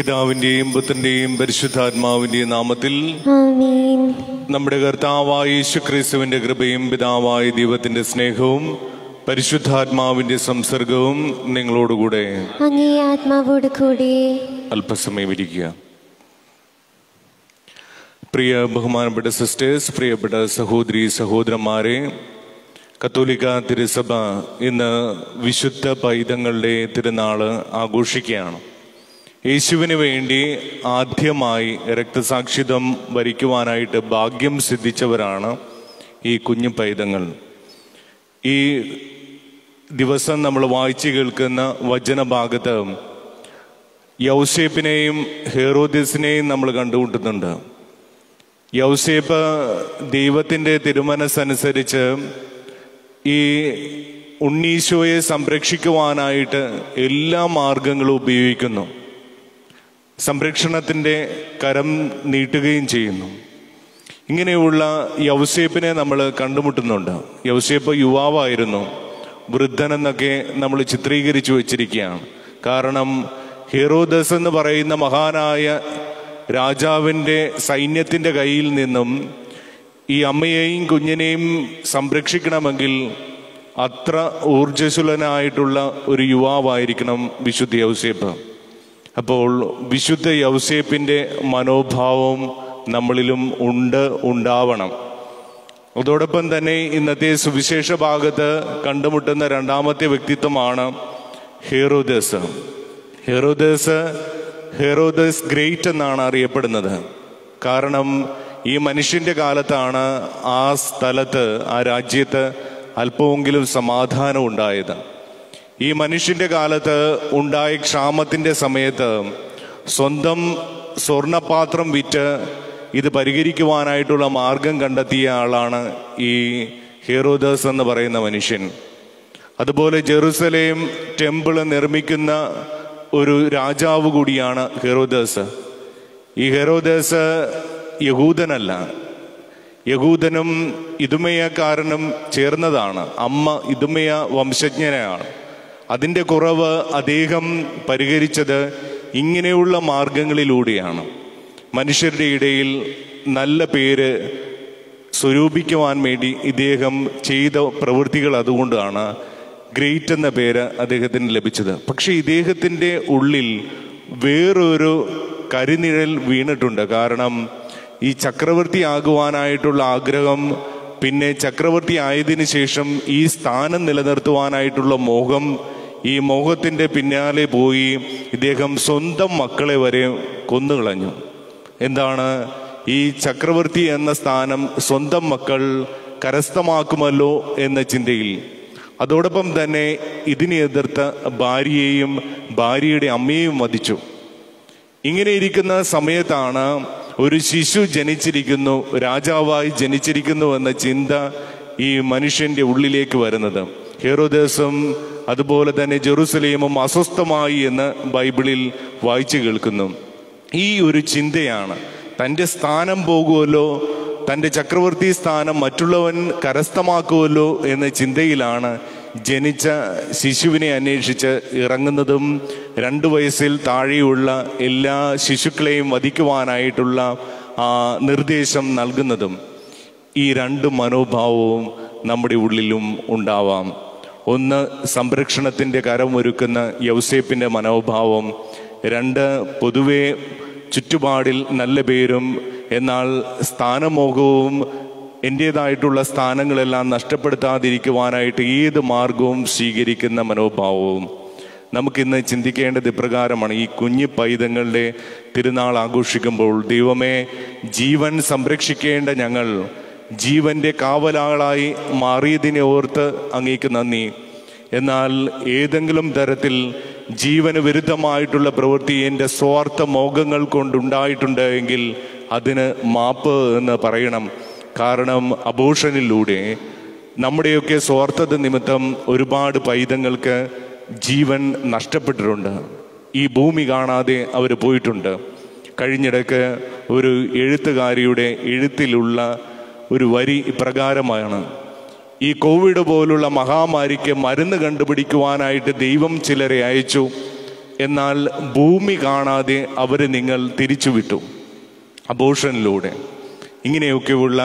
പിതാവിന്റെയും പുത്രന്റെയും പരിശുദ്ധാത്മാവിന്റെയും നാമത്തിൽ ആമേൻ. നമ്മുടെ കർത്താവായ യേശുക്രിസ്തുവിന്റെ കൃപയും പിതാവായ ദൈവത്തിന്റെ സ്നേഹവും പരിശുദ്ധാത്മാവിന്റെ സംസർഗവും നിങ്ങളോടുകൂടെ അങ്ങേ ആത്മാവോട് കൂടെ. അല്പസമയം ഇരിക്കുക. പ്രിയ ബഹുമാനപ്പെട്ട സിസ്റ്റേഴ്സ്, പ്രിയപ്പെട്ട സഹോദരി സഹോദരന്മാരെ, കത്തോലിക്ക തിരുസഭ ഇന്ന് വിശുദ്ധ പൈതങ്ങളുടെ തിരുനാള് ആഘോഷിക്കുകയാണ്. യേശുവിന് വേണ്ടി ആദ്യമായി രക്തസാക്ഷിത്വം വരിക്കുവാനായിട്ട് ഭാഗ്യം സിദ്ധിച്ചവരാണ് ഈ കുഞ്ഞു പൈതങ്ങൾ. ഈ ദിവസം നമ്മൾ വായിച്ചു കേൾക്കുന്ന വചനഭാഗത്ത് യൗസേപ്പിനെയും ഹെറോദ്യസിനെയും നമ്മൾ കണ്ടുമുട്ടുന്നുണ്ട്. യൗസേപ്പ് ദൈവത്തിൻ്റെ തിരുമനസ്സനുസരിച്ച് ഈ ഉണ്ണീശോയെ സംരക്ഷിക്കുവാനായിട്ട് എല്ലാ മാർഗങ്ങളും ഉപയോഗിക്കുന്നു. സംരക്ഷണത്തിൻ്റെ കരം നീട്ടുകയും ചെയ്യുന്നു. ഇങ്ങനെയുള്ള യൗസേപ്പിനെ നമ്മൾ കണ്ടുമുട്ടുന്നുണ്ട്. യൗസേപ്പ് യുവാവായിരുന്നു, വൃദ്ധനെന്നൊക്കെ നമ്മൾ ചിത്രീകരിച്ചു വച്ചിരിക്കുകയാണ്. കാരണം ഹെറോദസ് എന്ന് പറയുന്ന മഹാനായ രാജാവിൻ്റെ സൈന്യത്തിൻ്റെ കയ്യിൽ നിന്നും ഈ അമ്മയെയും കുഞ്ഞിനെയും സംരക്ഷിക്കണമെങ്കിൽ അത്ര ഊർജ്ജസ്വലനായിട്ടുള്ള ഒരു യുവാവായിരിക്കണം വിശുദ്ധ യൗസേപ്പ്. അപ്പോൾ വിശുദ്ധ യൗസേപ്പിൻ്റെ മനോഭാവം നമ്മളിലും ഉണ്ടാവണം. അതോടൊപ്പം തന്നെ ഇന്നത്തെ സുവിശേഷ ഭാഗത്ത് കണ്ടുമുട്ടുന്ന രണ്ടാമത്തെ വ്യക്തിത്വമാണ് ഹെറോദസ്. ഹെറോദസ് ഗ്രേറ്റ് എന്നാണ് അറിയപ്പെടുന്നത്. കാരണം ഈ മനുഷ്യൻ്റെ കാലത്താണ് ആ സ്ഥലത്ത്, ആ രാജ്യത്ത് അല്പമെങ്കിലും സമാധാനം ഉണ്ടായത്. ഈ മനുഷ്യൻ്റെ കാലത്ത് ഉണ്ടായ ക്ഷാമത്തിൻ്റെ സമയത്ത് സ്വന്തം സ്വർണപാത്രം വിറ്റ് ഇത് പരിഹരിക്കുവാനായിട്ടുള്ള മാർഗം കണ്ടെത്തിയ ആളാണ് ഈ ഹെറോദസ് എന്ന് പറയുന്ന മനുഷ്യൻ. അതുപോലെ ജെറുസലേം ടെമ്പിൾ നിർമ്മിക്കുന്ന ഒരു രാജാവ് കൂടിയാണ് ഹെറോദസ്. ഈ ഹെറോദസ് യഹൂദനല്ല, യഹൂദനും ഇതുമയക്കാരനും ചേർന്നതാണ്. അമ്മ ഇതുമയ വംശജ്ഞനാണ്. അതിൻ്റെ കുറവ് അദ്ദേഹം പരിഹരിച്ചത് ഇങ്ങനെയുള്ള മാർഗങ്ങളിലൂടെയാണ്. മനുഷ്യരുടെ ഇടയിൽ നല്ല പേര് സ്വരൂപിക്കുവാൻ വേണ്ടി ഇദ്ദേഹം ചെയ്ത പ്രവൃത്തികൾ അതുകൊണ്ടാണ് ഗ്രേറ്റ് എന്ന പേര് അദ്ദേഹത്തിന് ലഭിച്ചത്. പക്ഷെ ഇദ്ദേഹത്തിൻ്റെ ഉള്ളിൽ വേറൊരു കരിനിഴൽ വീണിട്ടുണ്ട്. കാരണം ഈ ചക്രവർത്തി ആകുവാനായിട്ടുള്ള ആഗ്രഹം, പിന്നെ ചക്രവർത്തി ആയതിനു ശേഷം ഈ സ്ഥാനം നിലനിർത്തുവാനായിട്ടുള്ള മോഹം, ഈ മോഹത്തിൻ്റെ പിന്നാലെ പോയി ഇദ്ദേഹം സ്വന്തം മക്കളെ വരെ കൊന്നുകളഞ്ഞു. എന്താണ്? ഈ ചക്രവർത്തി എന്ന സ്ഥാനം സ്വന്തം മക്കൾ കരസ്ഥമാക്കുമല്ലോ എന്ന ചിന്തയിൽ. അതോടൊപ്പം തന്നെ ഇതിനെ എതിർത്ത ഭാര്യയെയും ഭാര്യയുടെ അമ്മയെയും വധിച്ചു. ഇങ്ങനെ ഇരിക്കുന്ന സമയത്താണ് ഒരു ശിശു ജനിച്ചിരിക്കുന്നു, രാജാവായി ജനിച്ചിരിക്കുന്നു എന്ന ചിന്ത ഈ മനുഷ്യൻ്റെ ഉള്ളിലേക്ക് വരുന്നത്. ഹെറോദസും അതുപോലെ തന്നെ ജെറുസലേമും അസ്വസ്ഥമായി എന്ന് ബൈബിളിൽ വായിച്ചു കേൾക്കുന്നു. ഈ ഒരു ചിന്തയാണ്, തൻ്റെ സ്ഥാനം പോകുമല്ലോ, തൻ്റെ ചക്രവർത്തി സ്ഥാനം മറ്റുള്ളവൻ കരസ്ഥമാക്കുമല്ലോ എന്ന ചിന്തയിലാണ് ജനിച്ച ശിശുവിനെ അന്വേഷിച്ച് ഇറങ്ങുന്നതും 2 വയസ്സിൽ താഴെയുള്ള എല്ലാ ശിശുക്കളെയും വധിക്കുവാനായിട്ടുള്ള നിർദ്ദേശം നൽകുന്നതും. ഈ 2 മനോഭാവവും നമ്മുടെ ഉള്ളിലും ഉണ്ടാവാം. ഒന്ന്, സംരക്ഷണത്തിൻ്റെ കരമൊരുക്കുന്ന യൗസേപ്പിൻ്റെ മനോഭാവം. 2, പൊതുവെ ചുറ്റുപാടിൽ നല്ല പേരും എന്നാൽ സ്ഥാനമോഹവും എൻ്റേതായിട്ടുള്ള സ്ഥാനങ്ങളെല്ലാം നഷ്ടപ്പെടുത്താതിരിക്കുവാനായിട്ട് ഏത് മാർഗവും സ്വീകരിക്കുന്ന മനോഭാവവും. നമുക്കിന്ന് ചിന്തിക്കേണ്ടത് ഇപ്രകാരമാണ്. ഈ കുഞ്ഞു പൈതങ്ങളുടെ തിരുനാൾ ആഘോഷിക്കുമ്പോൾ, ദൈവമേ, ജീവൻ സംരക്ഷിക്കേണ്ട ഞങ്ങൾ ജീവൻ്റെ കാവലാളായി മാറിയതിനെ ഓർത്ത് അങ്ങേക്ക് നന്ദി. എന്നാൽ ഏതെങ്കിലും തരത്തിൽ ജീവന് വിരുദ്ധമായിട്ടുള്ള പ്രവൃത്തി എൻ്റെ സ്വാർത്ഥ മോഹങ്ങൾ കൊണ്ടുണ്ടായിട്ടുണ്ട് എങ്കിൽ അതിന് മാപ്പ് എന്ന് പറയണം. കാരണം അബോർഷനിലൂടെ നമ്മുടെയൊക്കെ സ്വാർത്ഥത നിമിത്തം ഒരുപാട് പൈതങ്ങൾക്ക് ജീവൻ നഷ്ടപ്പെട്ടിട്ടുണ്ട്. ഈ ഭൂമി കാണാതെ അവർ പോയിട്ടുണ്ട്. കഴിഞ്ഞിടയ്ക്ക് ഒരു എഴുത്തുകാരിയുടെ എഴുത്തിലുള്ള ഒരു വരി ഇപ്രകാരമാണ്: ഈ കോവിഡ് പോലുള്ള മഹാമാരിക്ക് മരുന്ന് കണ്ടുപിടിക്കുവാനായിട്ട് ദൈവം ചിലരെ അയച്ചു. എന്നാൽ ഭൂമി കാണാതെ അവരെ നിങ്ങൾ തിരിച്ചുവിട്ടു അബോർഷനിലൂടെ. ഇങ്ങനെയൊക്കെയുള്ള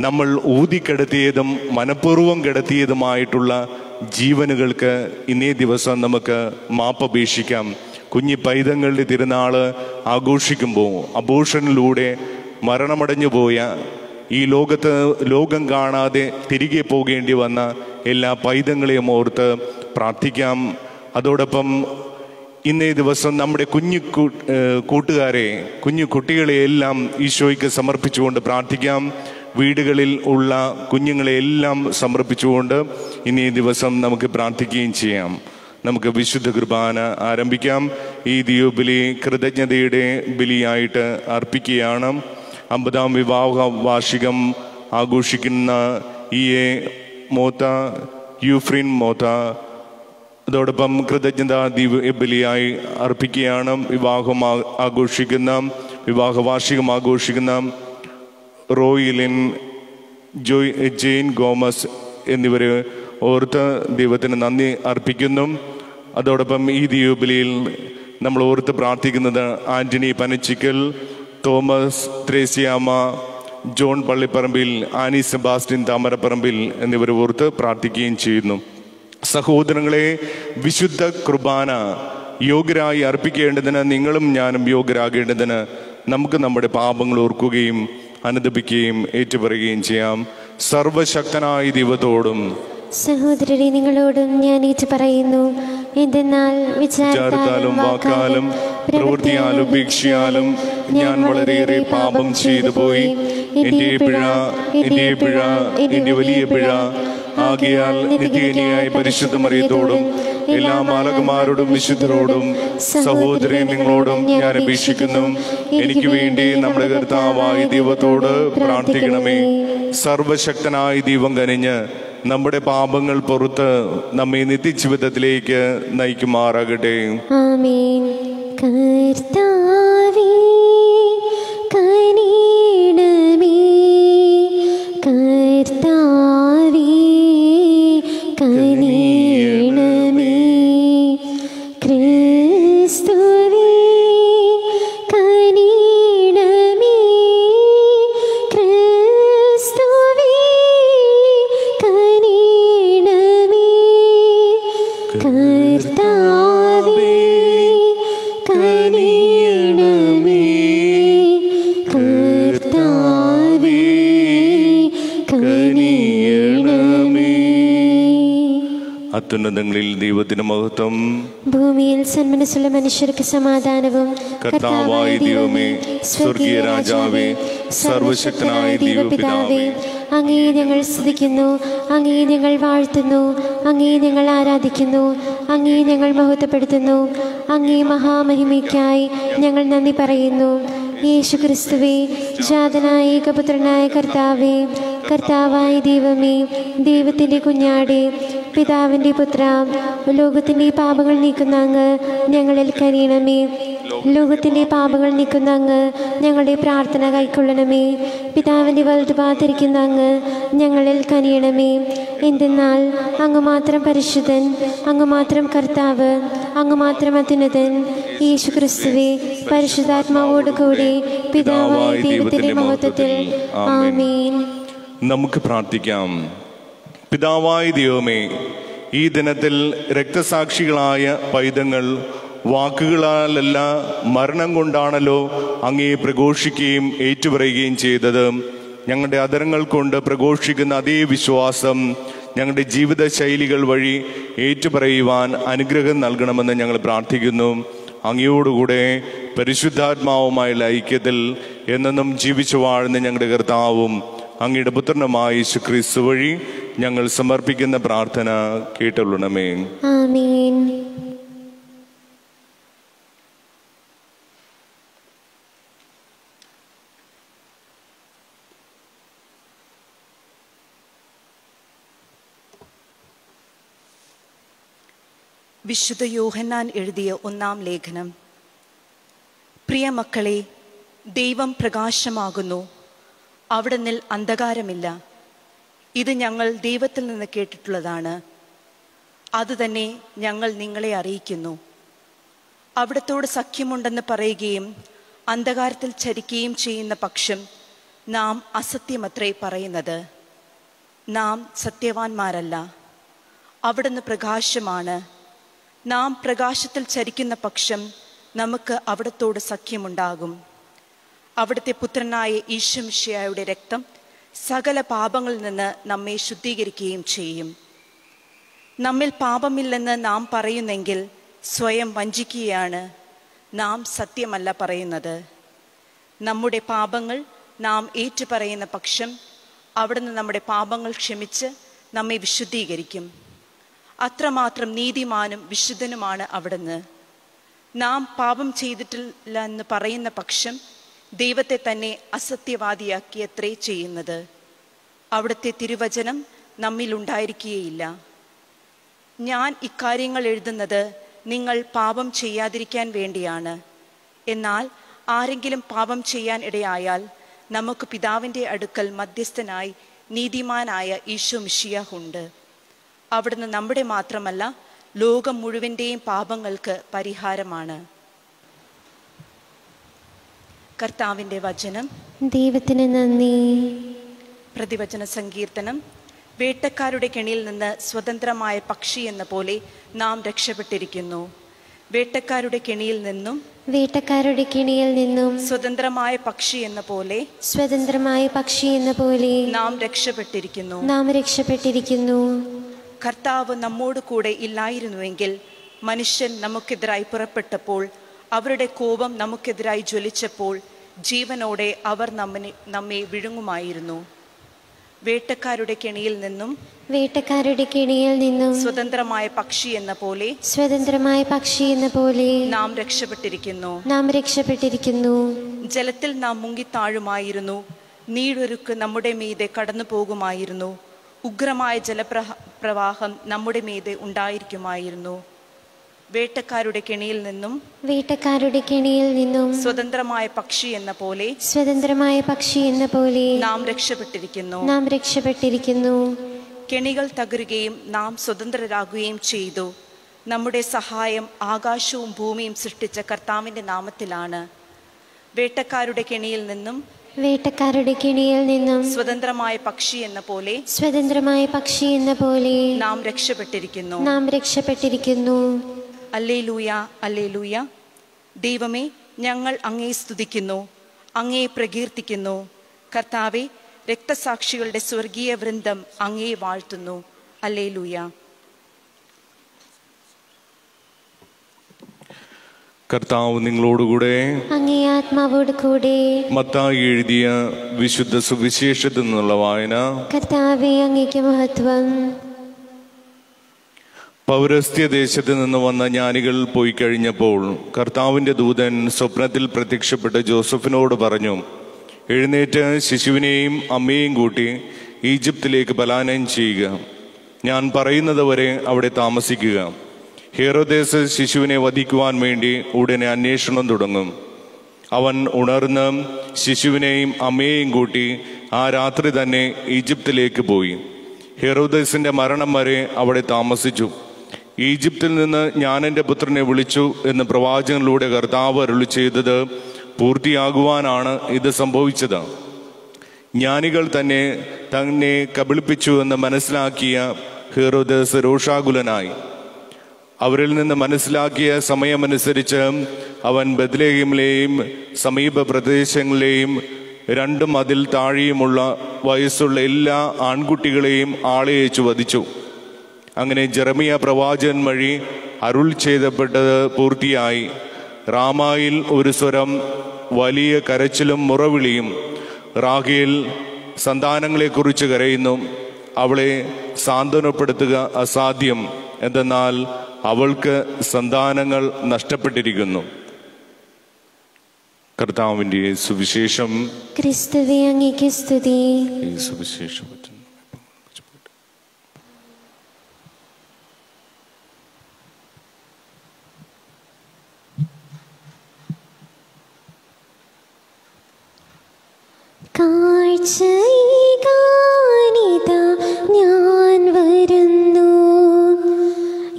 നമ്മൾ ഊതിക്കിടത്തിയതും മനഃപൂർവ്വം കിടത്തിയതുമായിട്ടുള്ള ജീവനുകൾക്ക് ഇന്നേ ദിവസം നമുക്ക് മാപ്പപേക്ഷിക്കാം. കുഞ്ഞി പൈതങ്ങളുടെ തിരുനാൾ ആഘോഷിക്കുമ്പോൾ അബോർഷനിലൂടെ മരണമടഞ്ഞു പോയ ഈ ലോകം കാണാതെ തിരികെ പോകേണ്ടി വന്ന എല്ലാ പൈതങ്ങളെയും ഓർത്ത് പ്രാർത്ഥിക്കാം. അതോടൊപ്പം ഇന്നേ ദിവസം നമ്മുടെ കൂട്ടുകാരെ, കുഞ്ഞു കുട്ടികളെയെല്ലാം ഈശോയ്ക്ക് സമർപ്പിച്ചുകൊണ്ട് പ്രാർത്ഥിക്കാം. വീടുകളിൽ ഉള്ള കുഞ്ഞുങ്ങളെയെല്ലാം സമർപ്പിച്ചുകൊണ്ട് ഇന്നേ ദിവസം നമുക്ക് പ്രാർത്ഥിക്കുകയും ചെയ്യാം. നമുക്ക് വിശുദ്ധ കുർബാന ആരംഭിക്കാം. ഈ ദിയോബലി കൃതജ്ഞതയുടെ ബലിയായിട്ട് അർപ്പിക്കുകയാണ്. 50-ാം വിവാഹ വാർഷികം ആഘോഷിക്കുന്ന മോത്ത, യൂഫ്രിൻ മോത്ത, അതോടൊപ്പം കൃതജ്ഞതാ ബലിയായി അർപ്പിക്കുകയാണ്. വിവാഹ വാർഷികം ആഘോഷിക്കുന്ന റോയിലിൻ, ജെയിൻ ഗോമസ് എന്നിവരെ ഓർത്ത് ദൈവത്തിന് നന്ദി അർപ്പിക്കുന്നു. അതോടൊപ്പം ഈ ദിയോബലിയിൽ നമ്മൾ ഓർത്ത് പ്രാർത്ഥിക്കുന്നത് ആന്റണി പനച്ചിക്കൽ, തോമസ് ത്രേസ്യാമ്മ, ജോൺ പള്ളിപ്പറമ്പിൽ, ആനി സെബാസ്റ്റ്യൻ താമരപ്പറമ്പിൽ എന്നിവരെ ഓർത്ത് പ്രാർത്ഥിക്കുകയും ചെയ്യുന്നു. സഹോദരങ്ങളെ, വിശുദ്ധ കുർബാന യോഗ്യരായി അർപ്പിക്കേണ്ടതിന് നിങ്ങളും ഞാനും യോഗ്യരാകേണ്ടതിന് നമുക്ക് നമ്മുടെ പാപങ്ങൾ ഓർക്കുകയും അനുദപിക്കുകയും ഏറ്റുപറയുകയും ചെയ്യാം. സർവശക്തനായ ദൈവത്തോടും സഹോദരരെ നിങ്ങളോടും ഞാൻ ഏറ്റു പറയുന്നു, എന്തെന്നാൽ വിചാരത്താലും വാക്കാലും പ്രവൃത്തിയാലും ഉപേക്ഷയാലും ഞാൻ വളരെയേറെ പാപം ചെയ്തു പോയി. എൻ്റെ പിഴ, എൻ്റെ വലിയ പിഴ. ആകയാൽ നിത്യകന്യയായ പരിശുദ്ധ മറിയത്തോടും എല്ലാ മാലാഖമാരോടും വിശുദ്ധരോടും സഹോദരൻ നിങ്ങളോടും ഞാൻ അപേക്ഷിക്കുന്നു, എനിക്ക് വേണ്ടി നമ്മുടെ കർത്താവായ ദൈവത്തോട് പ്രാർത്ഥിക്കണമേ. സർവശക്തനായ ദൈവം കനിഞ്ഞ് നമ്മുടെ പാപങ്ങൾ പുറത്ത് നമ്മെ നിത്യജീവിതത്തിലേക്ക് നയിക്കുമാറാകട്ടെ. ആമേൻ. കർത്താവേ കനിയണമേ, കർത്താവേ കനിയണമേ, ക്രിസ്തുവേ കനിയണമേ, ക്രിസ്തുവേ കനിയണമേ, കർത്താവേ കനിയണമേ, കർത്താവേ കനിയണമേ. അത്യുന്നതങ്ങളിൽ ദൈവത്തിന് മഹത്വം, ഭൂമിയിൽ സന്മനസ്സുള്ള മനുഷ്യർക്ക് സമാധാനവും. കർത്താവായ ദൈവമേ, സ്വർഗീയ രാജാവേ, സർവശക്തനായ ദൈവപിതാവേ, അങ്ങേ ഞങ്ങൾ സ്തുതിക്കുന്നു, അങ്ങേ ഞങ്ങൾ വാഴ്ത്തുന്നു, അങ്ങേ ഞങ്ങൾ ആരാധിക്കുന്നു, അങ്ങേ ഞങ്ങൾ മഹത്വപ്പെടുത്തുന്നു. അങ്ങേ മഹാമഹിമയ്ക്കായി ഞങ്ങൾ നന്ദി പറയുന്നു. യേശു ക്രിസ്തുവേ, ജാതനായ ഏകപുത്രനായ കർത്താവേ, കർത്താവായ ദൈവമേ, ദൈവത്തിൻ്റെ കുഞ്ഞാടേ, പിതാവിൻ്റെ പുത്ര, ലോകത്തിൻ്റെ പാപങ്ങൾ നീക്കുന്ന അങ്ങ് ഞങ്ങളിൽ കനിയണമേ. ലോകത്തിൻ്റെ പാപങ്ങൾ നീക്കുന്ന അങ്ങ് ഞങ്ങളുടെ പ്രാർത്ഥന കൈക്കൊള്ളണമേ. പിതാവിൻ്റെ വലതുഭാഗത്തിരിക്കുന്ന അങ്ങ് ഞങ്ങളിൽ കനിയണമേ. എന്തെന്നാൽ അങ്ങ് മാത്രം പരിശുദ്ധൻ, അങ്ങ് മാത്രം കർത്താവ്, അങ്ങ് മാത്രം അത്യുന്നതൻ. യേശു ക്രിസ്തുവേ, പരിശുദ്ധാത്മാവോട് കൂടി പിതാവായ ദൈവത്തിൻ്റെ മഹത്വത്തിൽ. ആമേൻ. നമുക്ക് പ്രാർത്ഥിക്കാം. പിതാവായ ദൈവമേ, ഈ ദിനത്തിൽ രക്തസാക്ഷികളായ പൈതങ്ങൾ വാക്കുകളാലല്ല മരണം കൊണ്ടാണല്ലോ അങ്ങയെ പ്രഘോഷിക്കുകയും ഏറ്റുപറയുകയും ചെയ്തത്. ഞങ്ങളുടെ അധരങ്ങൾ കൊണ്ട് പ്രഘോഷിക്കുന്ന അതേ വിശ്വാസം ഞങ്ങളുടെ ജീവിത ശൈലികൾ വഴി ഏറ്റുപറയുവാൻ അനുഗ്രഹം നൽകണമെന്ന് ഞങ്ങൾ പ്രാർത്ഥിക്കുന്നു. അങ്ങയോടുകൂടെ പരിശുദ്ധാത്മാവുമായുള്ള ഐക്യത്തിൽ എന്നെന്നും ജീവിച്ചു വാഴുന്ന ഞങ്ങളുടെ കർത്താവും അങ്ങയുടെ പുത്രനുമായ യേശു ക്രിസ്തു വഴി ഞങ്ങൾ സമർപ്പിക്കുന്ന പ്രാർത്ഥന കേട്ടുകൊള്ളണമേ. ആമേൻ. വിശുദ്ധ യോഹന്നാൻ എഴുതിയ 1-ാം ലേഖനം. പ്രിയ മക്കളെ, ദൈവം പ്രകാശമാകുന്നു, അവിടുന്നിൽ അന്ധകാരമില്ല. ഇത് ഞങ്ങൾ ദൈവത്തിൽ നിന്ന് കേട്ടിട്ടുള്ളതാണ്, അതുതന്നെ ഞങ്ങൾ നിങ്ങളെ അറിയിക്കുന്നു. അവിടത്തോട് സഖ്യമുണ്ടെന്ന് പറയുകയും അന്ധകാരത്തിൽ ചരിക്കുകയും ചെയ്യുന്ന പക്ഷം നാം അസത്യമത്രേ പറയുന്നത്. നാം സത്യവാന്മാരല്ല. അവിടുന്ന് പ്രകാശമാണ്. നാം പ്രകാശത്തിൽ ചരിക്കുന്ന പക്ഷം നമുക്ക് അവിടത്തോട് സഖ്യമുണ്ടാകും. അവിടുത്തെ പുത്രനായ ഈശോ മിശിഹായുടെ രക്തം സകല പാപങ്ങളിൽ നിന്ന് നമ്മെ ശുദ്ധീകരിക്കുകയും ചെയ്യും. നമ്മിൽ പാപമില്ലെന്ന് നാം പറയുന്നെങ്കിൽ സ്വയം വഞ്ചിക്കുകയാണ്. നാം സത്യമല്ല പറയുന്നത്. നമ്മുടെ പാപങ്ങൾ നാം ഏറ്റുപറയുന്ന പക്ഷം അവിടുന്ന് നമ്മുടെ പാപങ്ങൾ ക്ഷമിച്ച് നമ്മെ വിശുദ്ധീകരിക്കും. അത്രമാത്രം നീതിമാനും വിശുദ്ധനുമാണ് അവിടുന്ന്. നാം പാപം ചെയ്തിട്ടില്ല എന്ന് പറയുന്ന പക്ഷം ദൈവത്തെ തന്നെ അസത്യവാദിയാക്കിയത്രേ ചെയ്യുന്നത്. അവിടുത്തെ തിരുവചനം നമ്മിൽ ഉണ്ടായിരിക്കുകയില്ല. ഞാൻ ഇക്കാര്യങ്ങൾ എഴുതുന്നത് നിങ്ങൾ പാപം ചെയ്യാതിരിക്കാൻ വേണ്ടിയാണ്. എന്നാൽ ആരെങ്കിലും പാപം ചെയ്യാൻ ഇടയായാൽ നമുക്ക് പിതാവിൻ്റെ അടുക്കൽ മധ്യസ്ഥനായി നീതിമാനായ ഈശോ മിശിഹായുണ്ട്. അവിടുന്ന് നമ്മുടെ മാത്രമല്ല ലോകം മുഴുവൻ്റെയും പാപങ്ങൾക്ക് പരിഹാരമാണ്. കർത്താവിൻ്റെ വചനം. ദൈവത്തിന് നന്ദി. പ്രതിവചന സങ്കീർത്തനം. വേട്ടക്കാരുടെ കെണിയിൽ നിന്ന് സ്വതന്ത്രമായ പക്ഷി എന്ന പോലെ നാം രക്ഷപ്പെട്ടിരിക്കുന്നു. വേട്ടക്കാരുടെ കെണിയിൽ നിന്നും സ്വതന്ത്രമായ പക്ഷി എന്ന പോലെ നാം രക്ഷപ്പെട്ടിരിക്കുന്നു. കർത്താവ് നമ്മോട് കൂടെ ഇല്ലായിരുന്നുവെങ്കിൽ മനുഷ്യൻ നമുക്കെതിരായി പുറപ്പെട്ടപ്പോൾ, അവരുടെ കോപം നമുക്കെതിരായി ജ്വലിച്ചപ്പോൾ ജീവനോടെ അവർ നമ്മെ വിഴുങ്ങുമായിരുന്നു. വേട്ടക്കാരുടെ കെണിയിൽ നിന്നും സ്വതന്ത്രമായ പക്ഷി എന്ന പോലെ നാം രക്ഷപ്പെട്ടിരിക്കുന്നു. ജലത്തിൽ നാം മുങ്ങിത്താഴുമായിരുന്നു. നീരൊഴുക്ക് നമ്മുടെ മീതെ കടന്നു പോകുമായിരുന്നു. ഉഗ്രമായ ജലപ്രവാഹം നമ്മുടെ മീതെ ഉണ്ടായിരിക്കുമായിരുന്നു. വേട്ടക്കാരുടെ കെണിയിൽ നിന്നും സ്വതന്ത്രമായ പക്ഷി എന്ന പോലെ നാം രക്ഷപ്പെട്ടിരിക്കുന്നു. കെണികൾ തകരുകയും നാം സ്വതന്ത്രരാകുകയും ചെയ്തു. നമ്മുടെ സഹായം ആകാശവും ഭൂമിയും സൃഷ്ടിച്ച കർത്താവിൻ്റെ നാമത്തിലാണ്. വേട്ടക്കാരുടെ കെണിയിൽ നിന്നും സ്വതന്ത്രമായ പക്ഷി എന്ന പോലെ നാം രക്ഷപ്പെട്ടിരിക്കുന്നു. Alleluia, alleluia. ദൈവമേ, ഞങ്ങൾ അങ്ങയെ സ്തുതിക്കുന്നു, അങ്ങയെ പ്രകീർത്തിക്കുന്നു. കർത്താവെ, രക്തസാക്ഷികളുടെ സ്വർഗീയ വൃന്ദം അങ്ങയെ വാഴ്ത്തുന്നു. അല്ലേലൂയ. കർത്താവ് നിങ്ങളോടുകൂടെ, അങ്ങേ ആത്മാവോട് കൂടെ. മത്തായി എഴുതിയ വിശുദ്ധ സുവിശേഷത്തിൽ നിന്നുള്ള വായന. കർത്താവേ, അങ്ങേക്ക് മഹത്വം. പൗരസ്ത്യ ദേശത്ത് നിന്ന് വന്ന ജ്ഞാനികൾ പോയി കഴിഞ്ഞപ്പോൾ കർത്താവിൻ്റെ ദൂതൻ സ്വപ്നത്തിൽ പ്രത്യക്ഷപ്പെട്ട് ജോസഫിനോട് പറഞ്ഞു, എഴുന്നേറ്റ് ശിശുവിനെയും അമ്മയെയും കൂട്ടി ഈജിപ്തിലേക്ക് പലായനം ചെയ്യുക. ഞാൻ പറയുന്നത് വരെ അവിടെ താമസിക്കുക. ഹെരോദേസ് ശിശുവിനെ വധിക്കുവാൻ വേണ്ടി ഉടനെ അന്വേഷണം തുടങ്ങും. അവൻ ഉണർന്ന് ശിശുവിനെയും അമ്മയെയും കൂട്ടി ആ രാത്രി തന്നെ ഈജിപ്തിലേക്ക് പോയി. ഹെരോദേസിന്റെ മരണം വരെ അവിടെ താമസിച്ചു. ഈജിപ്തിൽ നിന്ന് ഞാൻ എൻ്റെ പുത്രനെ വിളിച്ചു എന്ന് പ്രവാചകനിലൂടെ കർത്താവ് അരുളി ചെയ്തത് പൂർത്തിയാകുവാനാണ് ഇത് സംഭവിച്ചത്. ജ്ഞാനികൾ തന്നെ കബളിപ്പിച്ചു എന്ന് മനസ്സിലാക്കിയ ഹെരോദേസ് രോഷാകുലനായി. അവരിൽ നിന്ന് മനസ്സിലാക്കിയ സമയമനുസരിച്ച് അവൻ ബത്ലഹേമിലെയും സമീപ പ്രദേശങ്ങളിലെയും 2 മതിൽ താഴെയുമുള്ള വയസ്സുള്ള എല്ലാ ആൺകുട്ടികളെയും ആളയച്ചു വധിച്ചു. അങ്ങനെ ജെറമിയ പ്രവാചകൻ വഴി അരുൾ ചെയ്തപ്പെട്ടത് പൂർത്തിയായി. റാമായിൽ ഒരു സ്വരം, വലിയ കരച്ചിലും മുറവിളിയും. റാഹേൽ സന്താനങ്ങളെക്കുറിച്ച് കരയുന്നു. അവളെ സാന്ത്വനപ്പെടുത്തുക അസാധ്യം, എന്തെന്നാൽ അവൾക്ക് സന്താനങ്ങൾ നഷ്ടപ്പെട്ടിരിക്കുന്നു. കർത്താവിൻ്റെ സുവിശേഷം. ക്രിസ്തുവേ, അങ്ങേക്ക് സ്തുതി. ഈ സുവിശേഷം കാഴ്ചയിതാ ഞാൻ വരുന്നു,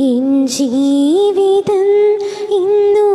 എൻ ജീവിതം ഇന്നു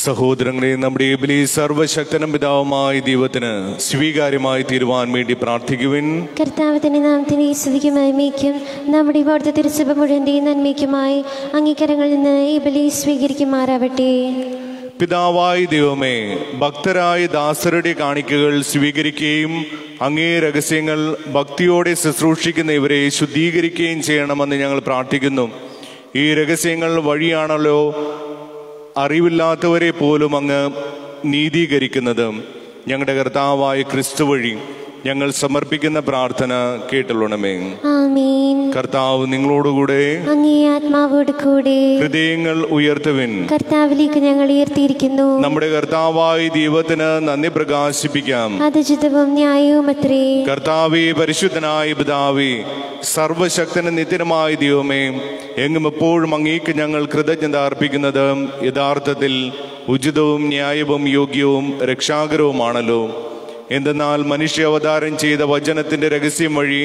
സഹോദരങ്ങളെ, നമ്മുടെ ഈ സർവശക്തനും പിതാവുമായ ദൈവത്തിന് സ്വീകാര്യമായി തീരുവാൻ വേണ്ടി പ്രാർത്ഥിക്കുവിൻ. കർത്താവിന്റെ നാമത്തിന് സ്തുതിക്കും മഹിമയ്ക്കും നമ്മുടെ ഇവിടുത്തെ തിരുസഭ മുഴുവന്റെയും നന്മയ്ക്കുമായി അംഗീകാരങ്ങളിൽ നിന്ന് ഈ ബലി സ്വീകരിക്കുമാറാവട്ടെ. പിതാവായ ദൈവമേ, ഭക്തരായ ദാസരുടെ കാണിക്കകൾ സ്വീകരിക്കുകയും അങ്ങേ രഹസ്യങ്ങൾ ഭക്തിയോടെ ശുശ്രൂഷിക്കുന്ന ഇവരെ ശുദ്ധീകരിക്കുകയും ചെയ്യണമെന്ന് ഞങ്ങൾ പ്രാർത്ഥിക്കുന്നു. ഈ രഹസ്യങ്ങൾ വഴിയാണല്ലോ അറിവില്ലാത്തവരെ പോലും അങ്ങ് നീതീകരിക്കുന്നത്. ഞങ്ങളുടെ കർത്താവായ ക്രിസ്തു വഴി ഞങ്ങൾ സമർപ്പിക്കുന്ന പ്രാർത്ഥന കേട്ടുള്ളണമേ. ആമേൻ. കർത്താവ് നിങ്ങളോടുകൂടെ, അങ്ങേ ആത്മാവോട് കൂടെ. ഹൃദയങ്ങൾ ഉയർത്തുവിൻ. കർത്താവിലേക്ക് ഞങ്ങൾ ഉയർത്തിയിരിക്കുന്നു. നമ്മുടെ കർത്താവായ ദൈവത്തിന് നന്ദി പ്രകാശിപ്പിക്കാം. അത് ഉചിതവും ന്യായവുമത്രേ. കർത്താവേ, പരിശുദ്ധനായ പിതാവേ, സർവശക്തനും നിത്യനുമായ ദൈവമേ, എങ്ങും എപ്പോഴും അങ്ങേക്ക് ഞങ്ങൾ കൃതജ്ഞത അർപ്പിക്കുന്നത് യഥാർത്ഥത്തിൽ ഉചിതവും ന്യായവും യോഗ്യവും രക്ഷാകരവുമാണല്ലോ. എന്തെന്നാൽ മനുഷ്യ അവതാരം ചെയ്ത വചനത്തിന്റെ രഹസ്യം വഴി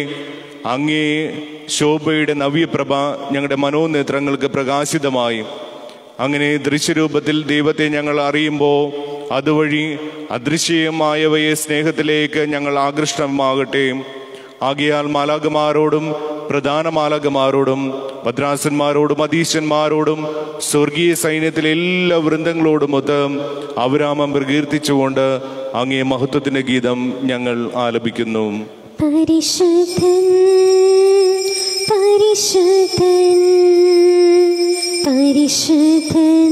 അങ്ങേ ശോഭയുടെ നവ്യപ്രഭ ഞങ്ങളുടെ മനോനേത്രങ്ങൾക്ക് പ്രകാശിതമായി. അങ്ങനെ ദൃശ്യരൂപത്തിൽ ദൈവത്തെ ഞങ്ങൾ അറിയുമ്പോൾ അതുവഴി അദൃശ്യമായവയെ സ്നേഹത്തിലേക്ക് ഞങ്ങൾ ആകൃഷ്ടമാകട്ടെ. ആകയാൽ മാലാഖമാരോടും പ്രധാന മാലാഖമാരോടും ഭദ്രാസന്മാരോടും അധീശന്മാരോടും സ്വർഗീയ സൈന്യത്തിലെ എല്ലാ വൃന്ദങ്ങളോടുമൊത്ത് അവരാമം പ്രകീർത്തിച്ചുകൊണ്ട് അങ്ങേ മഹത്വത്തിന്റെ ഗീതം ഞങ്ങൾ ആലപിക്കുന്നു. പരിശുദ്ധൻ പരിശുദ്ധൻ പരിശുദ്ധൻ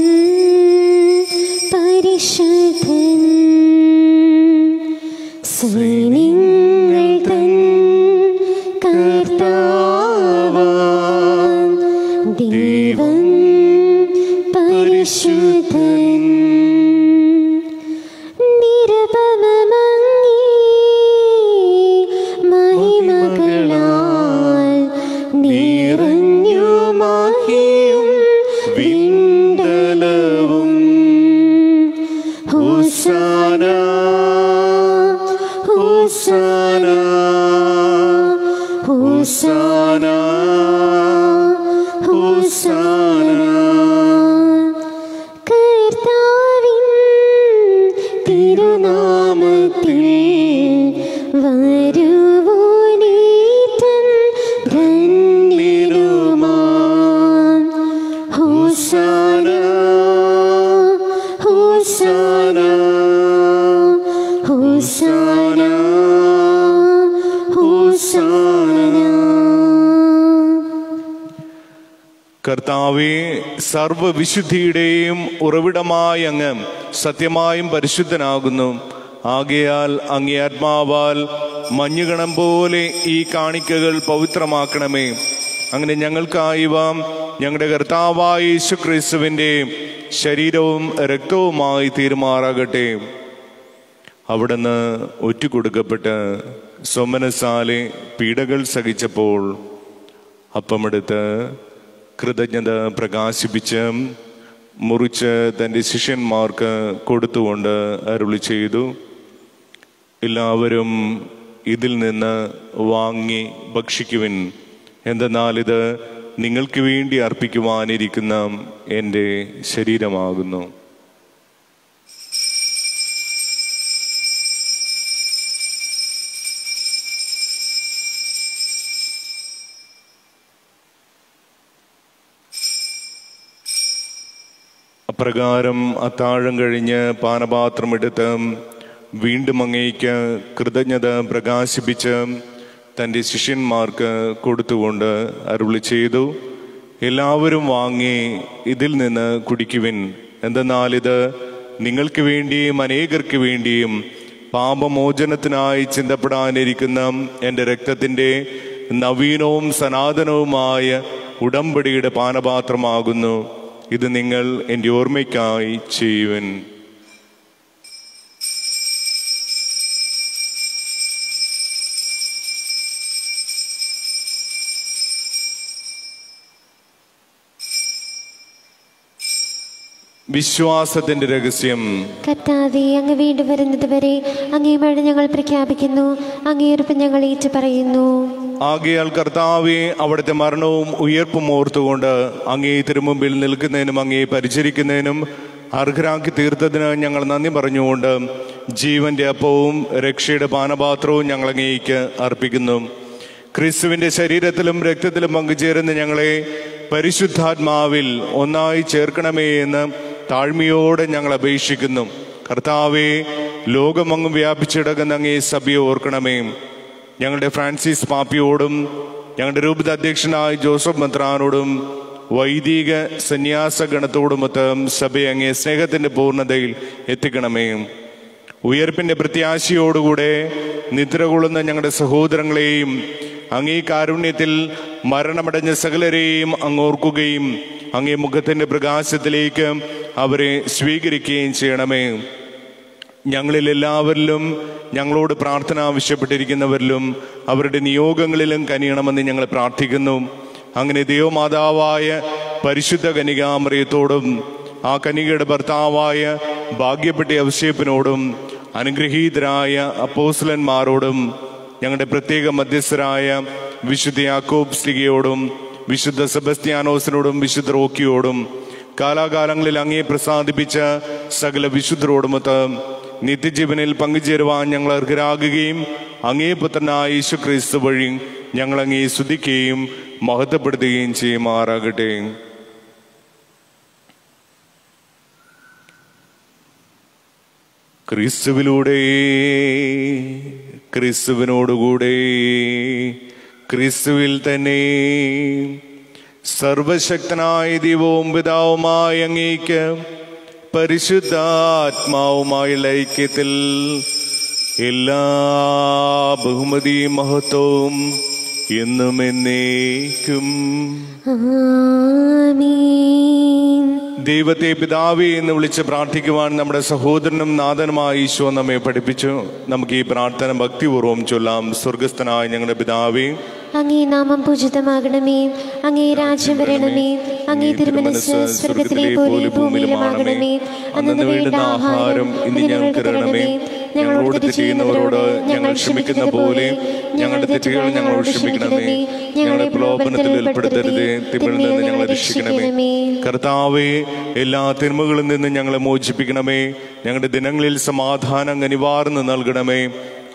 പരിശുദ്ധൻ, സൈന്യങ്ങൾ തൻ കർത്താവാം ദൈവം പരിശുദ്ധൻ. മഹിമകളാൽ നിറഞ്ഞു മഹിയും വിണ്ടലവും. ഹോസാന ഹോസാന ഹോസാന ഹോസാന. കർത്താവിൻ തിരുനാമത്തിൽ വരുവോനീതൻ ധന്യരുമാം. ഹോസാന ഹോസാന ഹോസാന ഹോസാന. കർത്താവേ, സർവവിശുദ്ധിയുടെയും ഉറവിടമായ അങ്ങ് സത്യമായും പരിശുദ്ധനാകുന്നു. ആകയാൽ അങ്ങേ ആത്മാവാൽ മഞ്ഞുകണം പോലെ ഈ കാണിക്കകൾ പവിത്രമാക്കണമേ. അങ്ങനെ ഞങ്ങൾക്കായിവ ഞങ്ങളുടെ കർത്താവായ യേശുക്രിസ്തുവിന്റെ ശരീരവും രക്തവുമായി തീരുമാറാകട്ടെ. അവിടുന്ന് ഒറ്റുകൊടുക്കപ്പെട്ട് സ്വമനസാലെ പീഡകൾ സഹിച്ചപ്പോൾ അപ്പമെടുത്ത് കൃതജ്ഞത പ്രകാശിപ്പിച്ച് മുറിച്ച് തൻ്റെ ശിഷ്യന്മാർക്ക് കൊടുത്തുകൊണ്ട് അരുളി ചെയ്തു, എല്ലാവരും ഇതിൽ നിന്ന് വാങ്ങി ഭക്ഷിക്കുവിൻ. എന്തെന്നാൽ ഇത് നിങ്ങൾക്ക് വേണ്ടി അർപ്പിക്കുവാനിരിക്കുന്ന എൻ്റെ ശരീരമാകുന്നു. അപ്രകാരം അത്താഴം കഴിഞ്ഞ് പാനപാത്രമെടുത്ത് വീണ്ടും അങ്ങേക്ക് കൃതജ്ഞത പ്രകാശിപ്പിച്ച് തൻ്റെ ശിഷ്യന്മാർക്ക് കൊടുത്തുകൊണ്ട് അരുളി ചെയ്തു, എല്ലാവരും വാങ്ങി ഇതിൽ നിന്ന് കുടിക്കുവിൻ. എന്തെന്നാൽ ഇത് നിങ്ങൾക്ക് വേണ്ടിയും അനേകർക്ക് വേണ്ടിയും പാപമോചനത്തിനായി ചിന്തപ്പെടാനിരിക്കുന്ന എൻ്റെ രക്തത്തിൻ്റെ നവീനവും സനാതനവുമായ ഉടമ്പടിയുടെ പാനപാത്രമാകുന്നു. ഇത് നിങ്ങൾ എൻ്റെ ഓർമ്മയ്ക്കായി ചെയ്യുവിൻ. വിശ്വാസത്തിന്റെ രഹസ്യം. കർത്താവേ, അങ്ങ് വീണ്ടും വരുന്നത് വരെ അങ്ങേ മഴ ഞങ്ങൾ പ്രഖ്യാപിക്കുന്നു, അങ്ങേയർപ്പ് ഞങ്ങൾ ഏറ്റു പറയുന്നു. ആകയാൽ കർത്താവേ, അവിടുത്തെ മരണവും ഉയർപ്പും ഓർത്തുകൊണ്ട് അങ്ങേ തിരുമുമ്പിൽ നിൽക്കുന്നതിനും അങ്ങേ പരിചരിക്കുന്നതിനും അർഹരാക്കി തീർത്തതിന് ഞങ്ങൾ നന്ദി പറഞ്ഞുകൊണ്ട് ജീവന്റെ അപ്പവും രക്ഷയുടെ പാനപാത്രവും ഞങ്ങൾ അങ്ങേക്ക് അർപ്പിക്കുന്നു. ക്രിസ്തുവിന്റെ ശരീരത്തിലും രക്തത്തിലും പങ്കുചേരുന്ന ഞങ്ങളെ പരിശുദ്ധാത്മാവിൽ ഒന്നായി ചേർക്കണമേ എന്ന് താഴ്മയോടെ ഞങ്ങൾ അപേക്ഷിക്കുന്നു. കർത്താവെ, ലോകമെങ്ങും വ്യാപിച്ചിടക്കുന്ന അങ്ങേ സഭയെ ഓർക്കണമേ. ഞങ്ങളുടെ ഫ്രാൻസിസ് പാപ്പിയോടും ഞങ്ങളുടെ രൂപത അധ്യക്ഷനായ ജോസഫ് മെത്രാനോടും വൈദിക സന്യാസ ഗണത്തോടുമൊത്ത് സഭയെ അങ്ങേ സ്നേഹത്തിന്റെ പൂർണ്ണതയിൽ എത്തിക്കണമേ. ഉയർപ്പിന്റെ പ്രത്യാശയോടുകൂടെ നിദ്രകൊള്ളുന്ന ഞങ്ങളുടെ സഹോദരങ്ങളെയും അങ്ങേ കാരുണ്യത്തിൽ മരണമടഞ്ഞ സകലരെയും അങ്ങോർക്കുകയും അങ്ങേ മുഖത്തിന്റെ പ്രകാശത്തിലേക്ക് അവരെ സ്വീകരിക്കുകയും ചെയ്യണമേ. ഞങ്ങളിൽ എല്ലാവരിലും ഞങ്ങളോട് പ്രാർത്ഥന ആവശ്യപ്പെട്ടിരിക്കുന്നവരിലും അവരുടെ നിയോഗങ്ങളിലും കനിയണമെന്ന് ഞങ്ങൾ പ്രാർത്ഥിക്കുന്നു. അങ്ങനെ ദൈവമാതാവായ പരിശുദ്ധ കന്യകാമറിയത്തോടും ആ കന്യകയുടെ ഭർത്താവായ ഭാഗ്യപ്പെട്ട ഔസേപ്പിനോടും അനുഗ്രഹീതരായ അപ്പോസ്തലന്മാരോടും ഞങ്ങളുടെ പ്രത്യേക മധ്യസ്ഥരായ വിശുദ്ധ യാക്കോബ് സ്ലീഹയോടും വിശുദ്ധ സെബസ്ത്യാനോസിനോടും വിശുദ്ധ റോക്കിയോടും കാലാകാലങ്ങളിൽ അങ്ങേ പ്രസാദിപ്പിച്ച സകല വിശുദ്ധരോടുമൊത്ത് നിത്യജീവനിൽ പങ്കുചേരുവാൻ ഞങ്ങൾ അർഹരാകുകയും അങ്ങേ പുത്രനായ യേശു ക്രിസ്തു വഴി ഞങ്ങൾ അങ്ങേ സ്തുതിക്കുകയും മഹത്വപ്പെടുത്തുകയും ചെയ്യുമാറാകട്ടെ. ക്രിസ്തുവിലൂടെ, ക്രിസ്തുവിനോടുകൂടെ, ക്രിസ്തുവിൽ തന്നെ സർവശക്തനായ ദൈവവും പിതാവുമായ അങ്ങേക്ക് പരിശുദ്ധാത്മാവുമായുള്ള ഐക്യത്തിൽ എല്ലാ ബഹുമതിയും മഹത്വവും എന്നും എന്നേക്കും ആമേൻ. ദൈവത്തെ പിതാവേ എന്ന് വിളിച്ച് പ്രാർത്ഥിക്കുവാൻ നമ്മുടെ സഹോദരനും നാഥനുമായ ഈശോ നമ്മെ പഠിപ്പിച്ചു. നമുക്ക് ഈ പ്രാർത്ഥന ഭക്തിപൂർവ്വം ചൊല്ലാം. സ്വർഗസ്ഥനായ ഞങ്ങളുടെ പിതാവേ, അങ്ങേ നാമം പൂജിതമാകണമേ. അങ്ങേ രാജ്യം വരണമേ. അങ്ങേ തിരുമനസ്സ് സ്വർഗത്തിലെ പോലെ ഭൂമിയിലുമാകണമേ. അന്നു വേണ്ട ആഹാരം ഇന്ന് ഞങ്ങൾക്ക് തരണമേ. ഞങ്ങളോട് തെറ്റ് ചെയ്യുന്നവരോട് ഞങ്ങൾ ക്ഷമിക്കുന്ന പോലെ ഞങ്ങളുടെ തെറ്റുകൾ ഞങ്ങളോട് ക്ഷമിക്കണമേ. ഞങ്ങളെ പ്രലോഭനത്തിൽ ഉൾപ്പെടുത്തരുതേ, തിന്മയിൽ നിന്ന് ഞങ്ങളെ രക്ഷിക്കണമേ. കർത്താവേ, എല്ലാ തിന്മകളിൽ നിന്ന് ഞങ്ങളെ മോചിപ്പിക്കണമേ. ഞങ്ങളുടെ ദിനങ്ങളിൽ സമാധാനം കനിവാർന്ന് നൽകണമേ.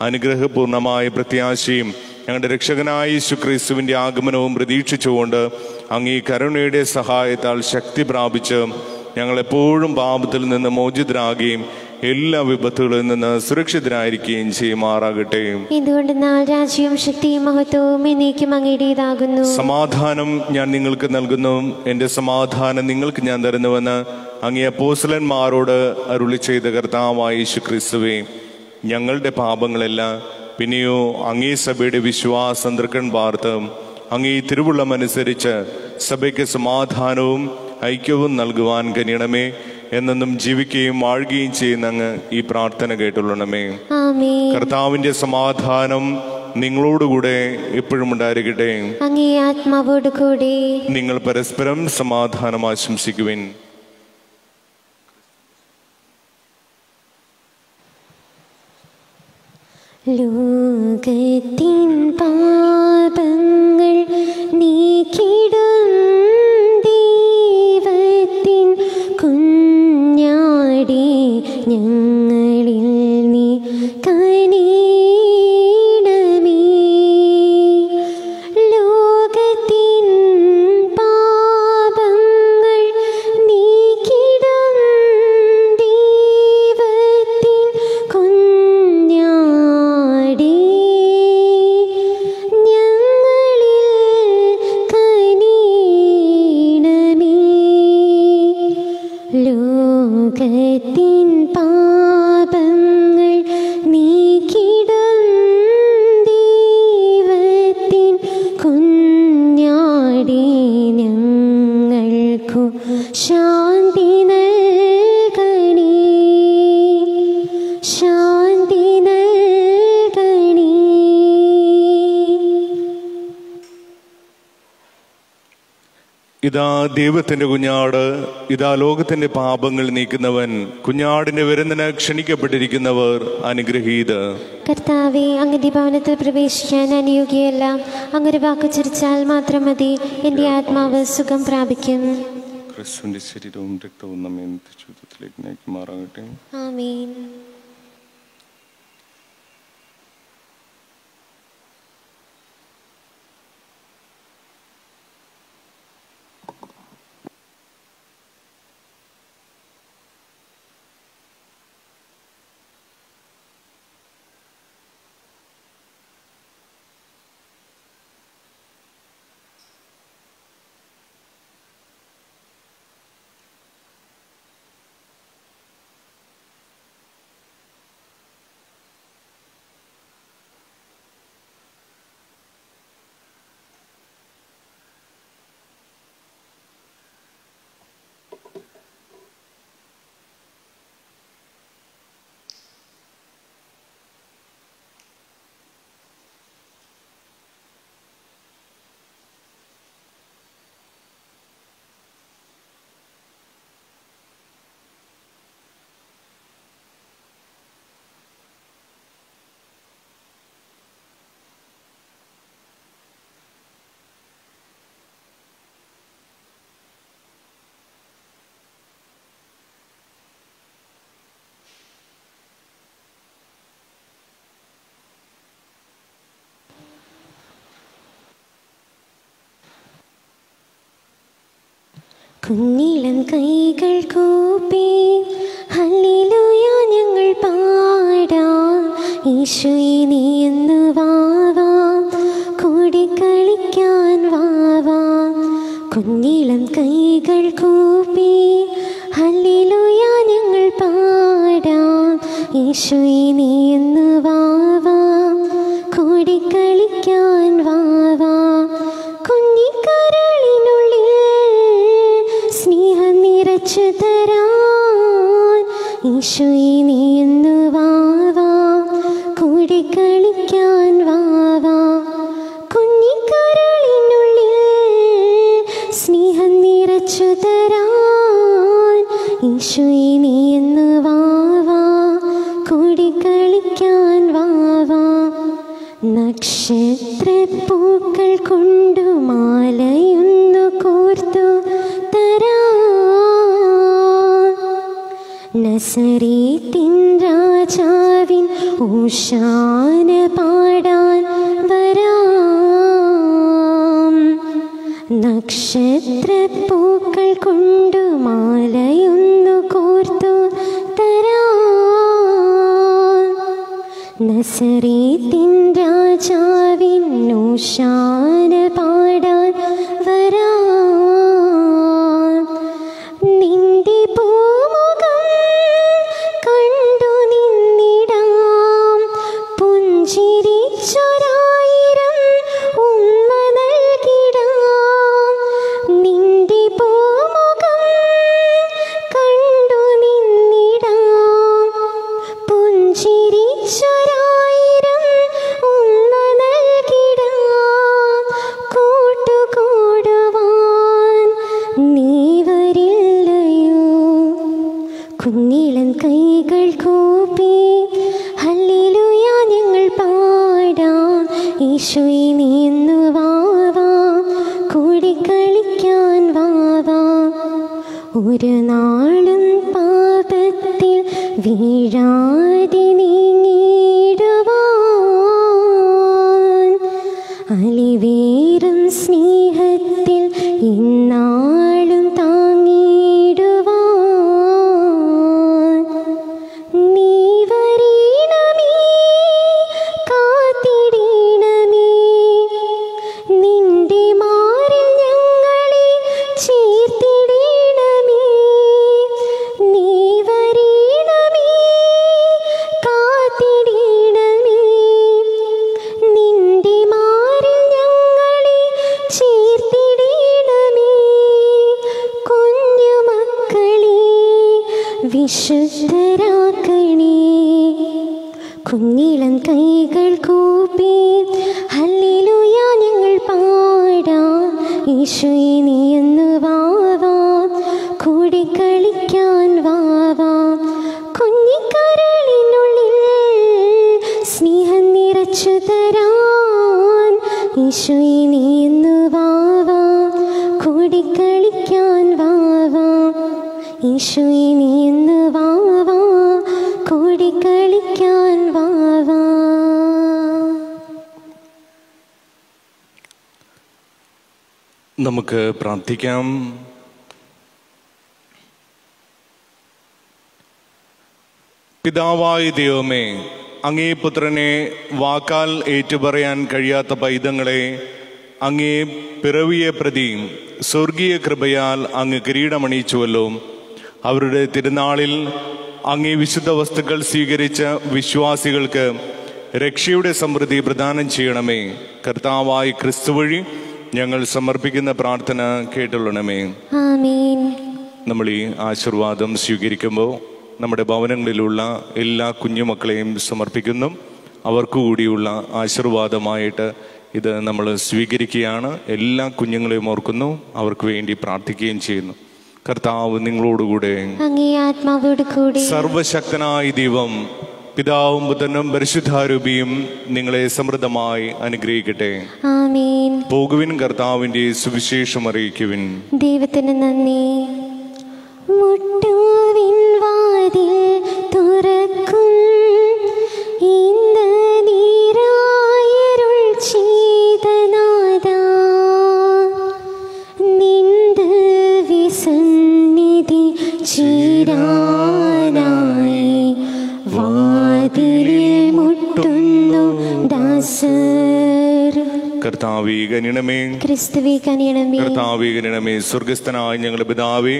അനുഗ്രഹപൂർണമായ പ്രത്യാശയും ഞങ്ങളുടെ രക്ഷകനായ യേശു ക്രിസ്തുവിന്റെ ആഗമനവും പ്രതീക്ഷിച്ചുകൊണ്ട് അങ്ങേ കരുണയുടെ സഹായത്താൽ ശക്തി പ്രാപിച്ച് ഞങ്ങളെപ്പോഴും പാപത്തിൽ നിന്ന് മോചിതരാകുകയും എല്ലാ വിപത്തുകളിൽ നിന്ന് സുരക്ഷിതരായിരിക്കുകയും ചെയ്യുമാറാകട്ടെ. എന്തുകൊണ്ട് രാജ്യവും ശക്തിയും മഹത്വവും എന്നേക്കും അങ്ങയുടേതാകുന്നു. സമാധാനം ഞാൻ നിങ്ങൾക്ക് നൽകുന്നു, എന്റെ സമാധാനം നിങ്ങൾക്ക് ഞാൻ തരുന്നുവെന്ന് അങ്ങേ അപ്പോസ്തലന്മാരോട് അരുളി ചെയ്ത കർത്താവായ യേശു ക്രിസ്തുവേ, ഞങ്ങളുടെ പാപങ്ങളെല്ലാം പിന്നെയോ അങ്ങേ സഭയുടെ വിശ്വാസം തൃക്കൺ പാർത്ത് അങ്ങേ തിരുവുള്ളമനുസരിച്ച് സഭയ്ക്ക് സമാധാനവും ഐക്യവും നൽകുവാൻ കനിയണമേ. എന്നും ജീവിക്കുകയും വാഴുകയും ചെയ്യുന്ന അങ്ങ് ഈ പ്രാർത്ഥന കേട്ടുള്ളണമേ. കർത്താവിന്റെ സമാധാനം നിങ്ങളോടുകൂടെ എപ്പോഴും ഉണ്ടായിരിക്കട്ടെ. അങ്ങേ ആത്മാവോട് കൂടെ. നിങ്ങൾ പരസ്പരം സമാധാനം ആശംസിക്കുവിൻ. ലോകത്തിൻ പാപങ്ങൾ നീക്കിടും ദൈവത്തിൻ കുഞ്ഞാടേ, ഞങ്ങളിൽ നീ കനിയണമേ. ലോകത്തിൻ പാപങ്ങൾ നീക്കിടും ദൈവത്തിൻ കുഞ്ഞാടേ, ഞങ്ങളിൽ കനിയണമേ. ലോകത്തിൻ പാപങ്ങൾ നീക്കിടും ദൈവത്തിൻ കുഞ്ഞാടേ, ഞങ്ങൾക്കു ശാന്തി നൽകണേ, ശാന്തി നൽകണേ. ഇതാ ദൈവത്തിന്റെ കുഞ്ഞാട്, ഇതാ ലോകത്തിന്റെ പാപങ്ങൾ നീക്കുന്നവൻ. കുഞ്ഞാടിന്റെ വിരുന്നിന് ക്ഷണിക്കപ്പെട്ടിരിക്കുന്നവർ അനുഗ്രഹീത്. കർത്താവെ, അങ്ങന്റെ ഭവനത്തിൽ പ്രവേശിക്കാൻ അനുയോഗ്യയല്ല. അങ്ങൊരു വാക്ക് ചിരിച്ചാൽ മാത്രം മതി, എൻ്റെ ആത്മാവ് സുഖം പ്രാപിക്കും. ക്രിസ്തുവിന്റെ ശരീരവും രക്തവും നമ്മെ ജീവിതത്തിലേക്ക് നയിക്കുമാറാകട്ടെ. ആമേൻ. കുഞ്ഞിളം കൈകൾ കൂപ്പി ഹല്ലേലൂയ ഞങ്ങൾ പാടാം. ഈശോയെ നീ എന്ന് വാവാ, കൂടി കളിക്കാൻ വാവാ. കുഞ്ഞിളം കൈകൾ കൂപ്പി ഹല്ലേലൂയ ഞങ്ങൾ പാടാം. ഈശോയെ നീ എന്ന് വാവാ, കൂടി കളിക്കാൻ വാവാ. കുഞ്ഞിക്കരളിനുള്ളിൽ സ്നേഹം നിറച്ചു തരാൻ ഈശോയെ നീ എന്ന് വാവാ, കൂടി കളിക്കാൻ വാവാ. കുഞ്ഞിക്കരളിനുള്ളിൽ സ്നേഹം നിറച്ചു തരാൻ ഈശോയെ നീ എന്ന് വാവാ, കൂടി കളിക്കാൻ വാവാ. നക്ഷത്രപ്പൂക്കൾ കൊണ്ടു മാലയൊന്നു കോർത്തു തരാം. നസറേത്തിൻ രാജാവിൻ ഓശാന പാടാൻ വരാം. നക്ഷത്രപ്പൂക്കൾ കൊണ്ടു മാലയൊന്നു കോർത്തു തരാം. നസറേത്തിൻ രാജാവിൻ ഓശാന പാടാൻ വരാം. നിന്റെ പൂമുഖം കണ്ടു നിന്നിടാം. പുഞ്ചിരിച്ചൊരായിരം ഉമ്മ നൽകിടാം. നിന്റെ പൂമുഖം കണ്ടു നിന്നിടാം. പുഞ്ചിരിച്ചൊരായിരം ഉമ്മ നൽകിടാം. കൂട്ടുകൂടുവാൻ നീ വരില്ലയോ? കുഞ്ഞിളം കൈകൾ കൂപ്പി ഹല്ലേലൂയ ഞങ്ങൾ പാടാം. ഈശോയെ നീ എന്ന് വാവാ, കൂടി കളിക്കാൻ വാവാ. ഒരു നാളും പാപത്തിൽ വീഴാതെ നീങ്ങിടുവാൻ, അലിവേറും സ്നേഹത്തിൽ ഇന്നാളും താങ്ങിടുവാൻ. നീ വരീണമേ, കാത്തിടീണമേ, നിന്റെ മാറിൽ ഞങ്ങളെ ചേർത്തിടീണമേ. നീ വരീണമേ, കാത്തിടീണമേ, നിന്റെ മാറിൽ ഞങ്ങളെ ചേർത്തിടീണമേ. കുഞ്ഞുമക്കളെ വിശുദ്ധരാക്കണേ. കുഞ്ഞിളം കൈകൾ കൂപ്പി ഹല്ലേലൂയ ഞങ്ങൾ പാടാം. ഈശോയെ നീ എന്ന് വാവാ, കൂടി കളിക്കാൻ വാവാ. കുഞ്ഞിക്കരളിനുള്ളിൽ സ്നേഹം നിറച്ചു തരാൻ ഈശോയെ നീ എന്ന് വാവാ, കൂടി കളിക്കാൻ വാവാ. ഈശോയെ നീ ഇന്ന് വാവാ, കൂടിക്കളിക്കാൻ വാവാ. നമുക്ക് പ്രാർത്ഥിക്കാം. പിതാവായ ദൈവമേ, അങ്ങേ പുത്രനെ വാക്കാൽ ഏറ്റുപറയാൻ കഴിയാത്ത പൈതങ്ങളെ അങ്ങേ പിറവിയെ പ്രതി സ്വർഗീയ കൃപയാൽ അങ്ങ് കിരീടമണിയിച്ചുവല്ലോ. അവരുടെ തിരുനാളിൽ അങ്ങേ വിശുദ്ധ വസ്തുക്കൾ സ്വീകരിച്ച വിശ്വാസികൾക്ക് രക്ഷയുടെ സമൃദ്ധി പ്രദാനം ചെയ്യണമേ. കർത്താവായ ക്രിസ്തു വഴി ഞങ്ങൾ സമർപ്പിക്കുന്ന പ്രാർത്ഥന കേട്ടുള്ളണമേ. ആമേൻ. നമ്മൾ ഈ ആശീർവാദം സ്വീകരിക്കുമ്പോൾ നമ്മുടെ ഭവനങ്ങളിലുള്ള എല്ലാ കുഞ്ഞുമക്കളെയും സമർപ്പിക്കുന്നു. അവർക്ക് കൂടിയുള്ള ആശീർവാദമായിട്ട് ഇത് നമ്മൾ സ്വീകരിക്കുകയാണ്. എല്ലാ കുഞ്ഞുങ്ങളെയും ഓർക്കുന്നു, അവർക്ക് വേണ്ടി പ്രാർത്ഥിക്കുകയും ചെയ്യുന്നു. കർത്താവ് നിങ്ങളോടുകൂടെ, അങ്ങേ ആത്മാവോട് കൂടെ. സർവശക്തനായ ദൈവം പിതാവും പുത്രനും പരിശുദ്ധാരൂപിയും നിങ്ങളെ സമൃദ്ധമായി അനുഗ്രഹിക്കട്ടെ. ആമേൻ. പോകുവിൻ, കർത്താവിന്റെ സുവിശേഷം അറിയിക്കുവിൻ. ദൈവത്തിന് നന്ദി. മുട്ടുവിൻ, വാതിൽ തുറക്കും, ഇന്ന് നീരായരുൾ ചെയ്ത നാഥാ, നിന്റെ വിസന്നിധി ചേരാനായി വാതിലിൽ മുട്ടുന്നു ദാസർ. കർത്താവേ കനിയണമേ, ക്രിസ്തുവേ കനിയണമേ. കർത്താവേ കനിയണമേ. സ്വർഗസ്ഥനായ ഞങ്ങളുടെ പിതാവേ,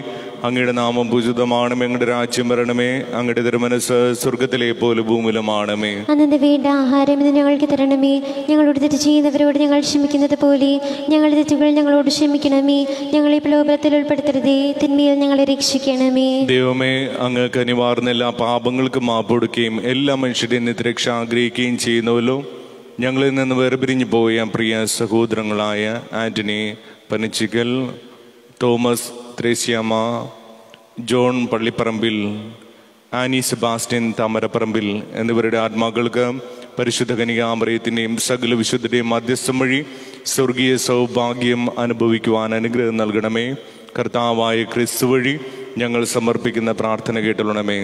അങ്ങയുടെ നാമം പൂജിതമാണമേ, അങ്ങയുടെ രാജ്യം വരണമേ, അങ്ങയുടെ തിരുമനസ്സ് സ്വർഗത്തിലെ പോലെ ഭൂമിയിലുമാണമേ. അന്നു വേണ്ട ആഹാരം ഇന്ന് ഞങ്ങൾക്ക് തരണമേ. ഞങ്ങളോട് തെറ്റ് ചെയ്യുന്നവരോട് ഞങ്ങൾ ക്ഷമിക്കുന്നത് പോലെ ഞങ്ങളുടെ തെറ്റുകൾ ഞങ്ങളോട് ക്ഷമിക്കണമേ. ഞങ്ങളെ പ്രലോഭനത്തിൽ ഉൾപ്പെടുത്തരുതേ, തിന്മയിൽ ഞങ്ങളെ രക്ഷിക്കണമേ. ദൈവമേ, അങ്ങ് കനിവാർന്ന എല്ലാ പാപങ്ങൾക്കും മാപ്പൊടുക്കുകയും എല്ലാ മനുഷ്യരുടെയും നിത്യരക്ഷ ആഗ്രഹിക്കുകയും ചെയ്യുന്നുവല്ലോ. ഞങ്ങളിൽ നിന്ന് വേർപിരിഞ്ഞു പോയ പ്രിയ സഹോദരങ്ങളായ ആന്റണി പനച്ചിക്കൽ, തോമസ് ത്രേസ്യാമ്മ, ജോൺ പള്ളിപ്പറമ്പിൽ, ആനി സെബാസ്റ്റ്യൻ താമരപ്പറമ്പിൽ എന്നിവരുടെ ആത്മാക്കൾക്ക് പരിശുദ്ധ കന്യകാമറിയത്തിൻ്റെയും സകല വിശുദ്ധരുടെയും മധ്യസ്ഥം വഴി സ്വർഗീയ സൗഭാഗ്യം അനുഭവിക്കുവാൻ അനുഗ്രഹം നൽകണമേ. കർത്താവായ ക്രിസ്തു വഴി ഞങ്ങൾ സമർപ്പിക്കുന്ന പ്രാർത്ഥന കേട്ടണമേ.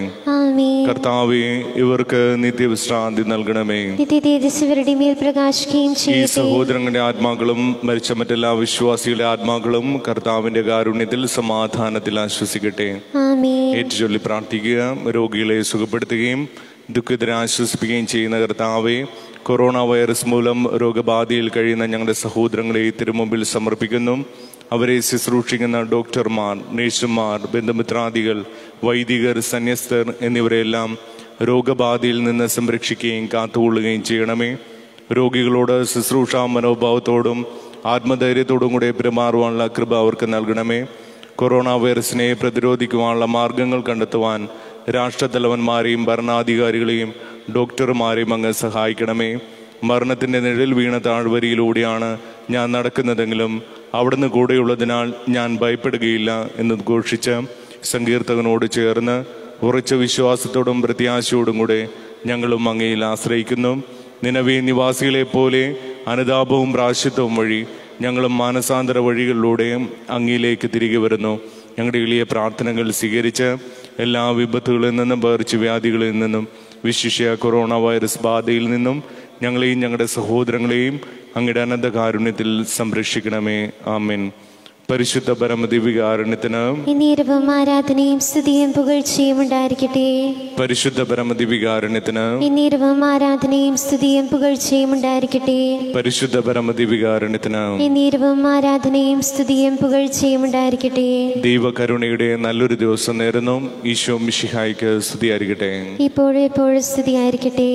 കർത്താവേ, ഇവർക്ക് നിത്യവിശ്രാന്തി നൽകണമേ. ഈ സഹോദരങ്ങളുടെ ആത്മാക്കളും മരിച്ച മറ്റെല്ലാ വിശ്വാസികളുടെ ആത്മാക്കളും കർത്താവിന്റെ കാരുണ്യത്തിൽ സമാധാനത്തിൽ ആശ്വസിക്കട്ടെ. ഏറ്റുചൊല്ലി പ്രാർത്ഥിക്കുക. രോഗികളെ സുഖപ്പെടുത്തുകയും ദുഃഖിതരെ ആശ്വസിപ്പിക്കുകയും ചെയ്യുന്ന കർത്താവേ, കൊറോണ വൈറസ് മൂലം രോഗബാധയിൽ കഴിയുന്ന ഞങ്ങളുടെ സഹോദരങ്ങളെ തിരുമുമ്പിൽ സമർപ്പിക്കുന്നു. അവരെ ശുശ്രൂഷിക്കുന്ന ഡോക്ടർമാർ, നഴ്സുമാർ, ബന്ധുമിത്രാദികൾ, വൈദികർ, സന്യസ്തർ എന്നിവരെല്ലാം രോഗബാധയിൽ നിന്ന് സംരക്ഷിക്കുകയും കാത്തുകൊള്ളുകയും ചെയ്യണമേ. രോഗികളോട് ശുശ്രൂഷാ മനോഭാവത്തോടും ആത്മധൈര്യത്തോടും കൂടെ പെരുമാറുവാനുള്ള കൃപ അവർക്ക് നൽകണമേ. കൊറോണ വൈറസിനെ പ്രതിരോധിക്കുവാനുള്ള മാർഗങ്ങൾ കണ്ടെത്തുവാൻ രാഷ്ട്രത്തലവന്മാരെയും ഭരണാധികാരികളെയും ഡോക്ടർമാരെയും അങ്ങ് സഹായിക്കണമേ. മരണത്തിൻ്റെ നിഴൽ വീണ താഴ്വരയിലൂടെയാണ് ഞാൻ നടക്കുന്നതെങ്കിലും അവിടുന്ന് കൂടെയുള്ളതിനാൽ ഞാൻ ഭയപ്പെടുകയില്ല എന്ന് ഘോഷിച്ച് സങ്കീർത്തകനോട് ചേർന്ന് ഉറച്ച വിശ്വാസത്തോടും പ്രത്യാശയോടും കൂടെ ഞങ്ങളും അങ്ങയിൽ ആശ്രയിക്കുന്നു. നിനവേ നിവാസികളെ പോലെ അനുതാപവും പ്രായശ്ചിത്തവും വഴി ഞങ്ങളും മാനസാന്തര വഴികളിലൂടെയും അങ്ങയിലേക്ക് തിരികെ വരുന്നു. ഞങ്ങളുടെ എളിയ പ്രാർത്ഥനകൾ സ്വീകരിച്ച് എല്ലാ വിപത്തുകളിൽ നിന്നും പകർച്ചവ്യാധികളിൽ നിന്നും വിശിഷ്യ കൊറോണ വൈറസ് ബാധയിൽ നിന്നും ഞങ്ങളെയും ഞങ്ങളുടെ സഹോദരങ്ങളെയും അങ്ങയുടെ അനന്ത കാരുണ്യത്തിൽ സംരക്ഷിക്കണമേ. ആമേൻ. പരിശുദ്ധ പരമദിവ്യകാരുണ്യത്തിന് എന്നേരവും ആരാധനയും സ്തുതിയും പുകഴ്ചയും ഉണ്ടായിരിക്കട്ടെ. പരിശുദ്ധ പരമദിവ്യകാരുണ്യത്തിന് എന്നേരവും ആരാധനയും സ്തുതിയും പുകഴ്ചയും ഉണ്ടായിരിക്കട്ടെ. പരിശുദ്ധ പരമദിവ്യകാരുണ്യത്തിന് എന്നേരവും ആരാധനയും സ്തുതിയും പുകഴ്ചയും ഉണ്ടായിരിക്കട്ടെ. ദൈവകരുണയുടെ നല്ലൊരു ദിവസം നേരുന്നു. ഈശോ മിശിഹായ്ക്ക് സ്തുതിയായിരിക്കട്ടെ. ഇപ്പോഴും എപ്പോഴും സ്തുതിയായിരിക്കട്ടെ.